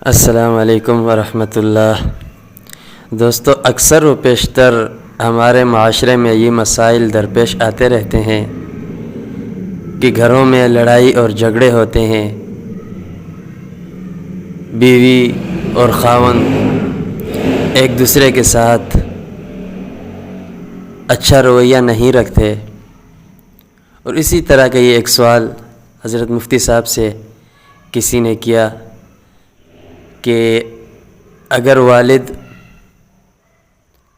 السلام علیکم ورحمۃ اللہ۔ دوستو، اکثر و بیشتر ہمارے معاشرے میں یہ مسائل درپیش آتے رہتے ہیں کہ گھروں میں لڑائی اور جھگڑے ہوتے ہیں، بیوی اور خاوند ایک دوسرے کے ساتھ اچھا رویہ نہیں رکھتے۔ اور اسی طرح کا یہ ایک سوال حضرت مفتی صاحب سے کسی نے کیا کہ اگر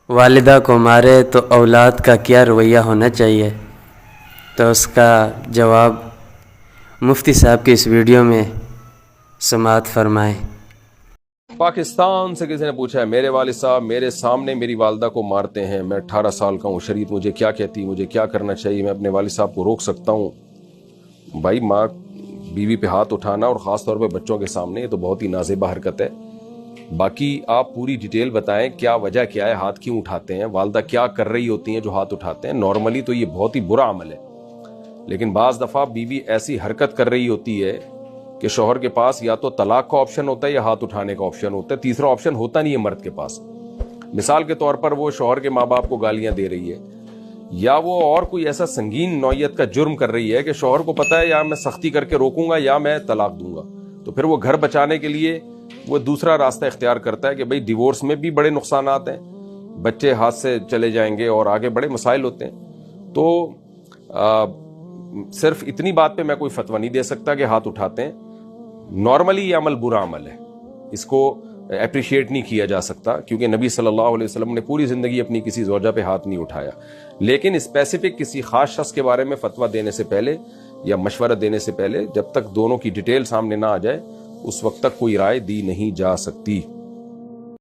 والدہ کو مارے تو اولاد کا کیا رویہ ہونا چاہیے؟ تو اس کا جواب مفتی صاحب کی اس ویڈیو میں سماعت فرمائیں۔ پاکستان سے کسی نے پوچھا ہے، میرے والد صاحب میرے سامنے میری والدہ کو مارتے ہیں، میں 18 سال کا ہوں، شریعت مجھے کیا کہتی، مجھے کیا کرنا چاہیے، میں اپنے والد صاحب کو روک سکتا ہوں؟ بھائی، ماں بیوی پہ ہاتھ اٹھانا اور خاص طور پہ بچوں کے سامنے، یہ تو بہت ہی نازیبہ حرکت ہے۔ باقی آپ پوری ڈیٹیل بتائیں، کیا وجہ کیا ہے، ہاتھ کیوں اٹھاتے ہیں، والدہ کیا کر رہی ہوتی ہیں جو ہاتھ اٹھاتے ہیں؟ نارملی تو یہ بہت ہی برا عمل ہے، لیکن بعض دفعہ بیوی ایسی حرکت کر رہی ہوتی ہے کہ شوہر کے پاس یا تو طلاق کا آپشن ہوتا ہے یا ہاتھ اٹھانے کا آپشن ہوتا ہے، تیسرا آپشن ہوتا نہیں ہے مرد کے پاس۔ مثال کے طور پر وہ شوہر کے ماں باپ کو گالیاں دے رہی ہے، یا وہ اور کوئی ایسا سنگین نوعیت کا جرم کر رہی ہے کہ شوہر کو پتا ہے یا میں سختی کر کے روکوں گا یا میں طلاق دوں گا، تو پھر وہ گھر بچانے کے لیے وہ دوسرا راستہ اختیار کرتا ہے کہ بھئی ڈیورس میں بھی بڑے نقصانات ہیں، بچے ہاتھ سے چلے جائیں گے اور آگے بڑے مسائل ہوتے ہیں۔ تو صرف اتنی بات پہ میں کوئی فتویٰ نہیں دے سکتا کہ ہاتھ اٹھاتے ہیں۔ نارملی یہ عمل برا عمل ہے، اس کو اپریشیٹ نہیں کیا جا سکتا، کیونکہ نبی صلی اللہ علیہ وسلم نے پوری زندگی اپنی کسی زوجہ پہ ہاتھ نہیں اٹھایا۔ لیکن اسپیسیفک کسی خاص شخص کے بارے میں فتویٰ دینے سے پہلے یا مشورہ دینے سے پہلے جب تک دونوں کی ڈیٹیل سامنے نہ آ جائے اس وقت تک کوئی رائے دی نہیں جا سکتی۔